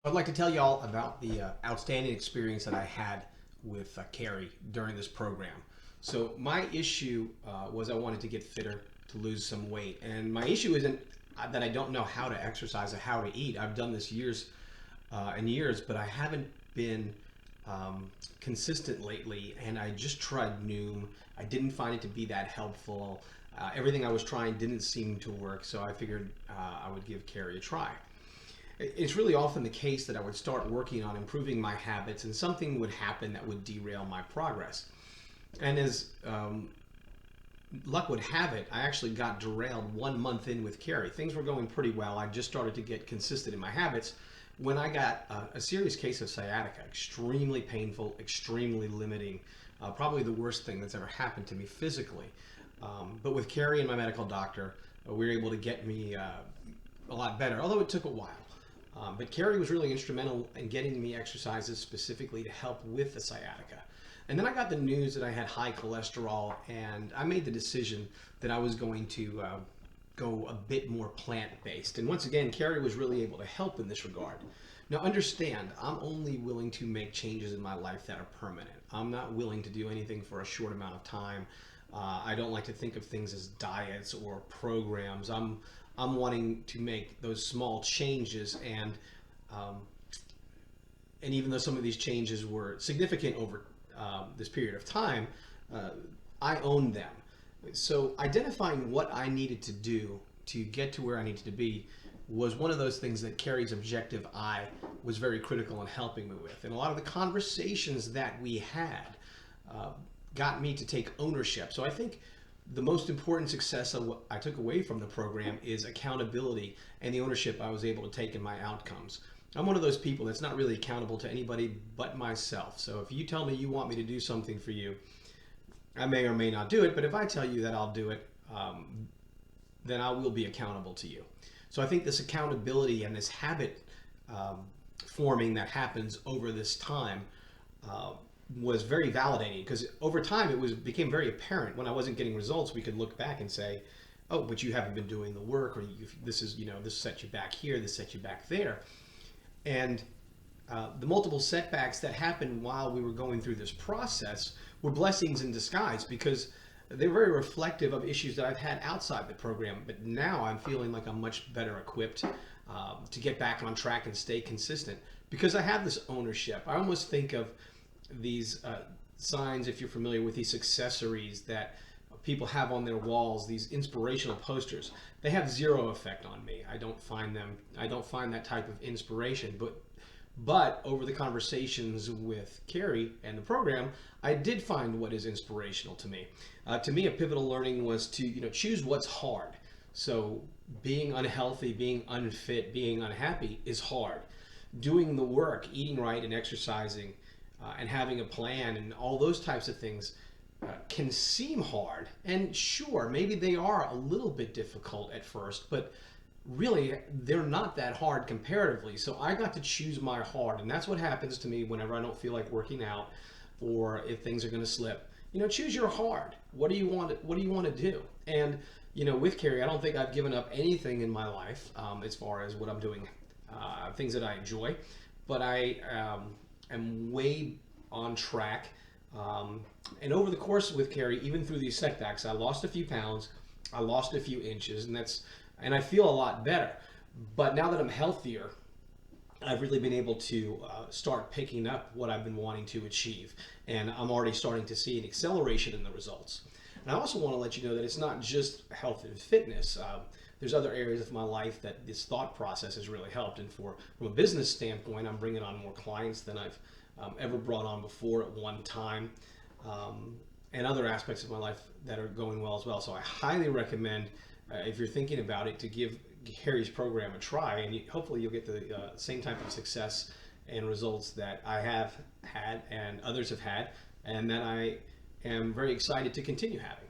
I'd like to tell you all about the outstanding experience that I had with Carrie during this program. So my issue was I wanted to get fitter, to lose some weight, and my issue isn't that I don't know how to exercise or how to eat. I've done this years and years, but I haven't been consistent lately, and I just tried Noom. I didn't find it to be that helpful. Everything I was trying didn't seem to work, so I figured I would give Carrie a try. It's really often the case that I would start working on improving my habits and something would happen that would derail my progress. And as luck would have it, I actually got derailed 1 month in with Carrie. Things were going pretty well. I just started to get consistent in my habits when I got a serious case of sciatica. Extremely painful, extremely limiting, probably the worst thing that's ever happened to me physically. But with Carrie and my medical doctor, we were able to get me a lot better, although it took a while. But Carrie was really instrumental in getting me exercises specifically to help with the sciatica. And then I got the news that I had high cholesterol, and I made the decision that I was going to go a bit more plant-based. And once again, Carrie was really able to help in this regard. Now understand, I'm only willing to make changes in my life that are permanent. I'm not willing to do anything for a short amount of time. I don't like to think of things as diets or programs. I'm wanting to make those small changes, um, and even though some of these changes were significant over this period of time, uh, I own them. So identifying what I needed to do to get to where I needed to be was one of those things that Carrie's objective eye was very critical in helping me with. And a lot of the conversations that we had uh, got me to take ownership. So I think the most important success of what I took away from the program is accountability and the ownership I was able to take in my outcomes. I'm one of those people that's not really accountable to anybody but myself. So if you tell me you want me to do something for you, I may or may not do it, but if I tell you that I'll do it, then I will be accountable to you. So I think this accountability and this habit forming that happens over this time uh, was very validating, because over time became very apparent when I wasn't getting results. We could look back and say, oh, but you haven't been doing the work, or this set you back here, this set you back there. And the multiple setbacks that happened while we were going through this process were blessings in disguise, because they're very reflective of issues that I've had outside the program. But now I'm feeling like I'm much better equipped to get back on track and stay consistent because I have this ownership. I almost think of these signs, if you're familiar with these accessories that people have on their walls, these inspirational posters. They have zero effect on me. I don't find that type of inspiration, but over the conversations with Carrie and the program, I did find what is inspirational to me. To me, a pivotal learning was to choose what's hard. So being unhealthy, being unfit, being unhappy is hard. Doing the work, eating right and exercising, and having a plan and all those types of things can seem hard. And sure, maybe they are a little bit difficult at first, but really they're not that hard comparatively. So I got to choose my hard, and that's what happens to me whenever I don't feel like working out or if things are going to slip. Choose your hard. What do you want to do? And with Carrie, I don't think I've given up anything in my life as far as what I'm doing, things that I enjoy, but I am way on track. And over the course with Carrie, even through these setbacks, I lost a few pounds, I lost a few inches, and I feel a lot better. But now that I'm healthier, I've really been able to start picking up what I've been wanting to achieve, and I'm already starting to see an acceleration in the results. And I also want to let you know that it's not just health and fitness. There's other areas of my life that this thought process has really helped. And from a business standpoint, I'm bringing on more clients than I've ever brought on before at one time, and other aspects of my life that are going well as well. So I highly recommend, if you're thinking about it, to give Harry's program a try, and hopefully you'll get the same type of success and results that I have had and others have had, and that I am very excited to continue having.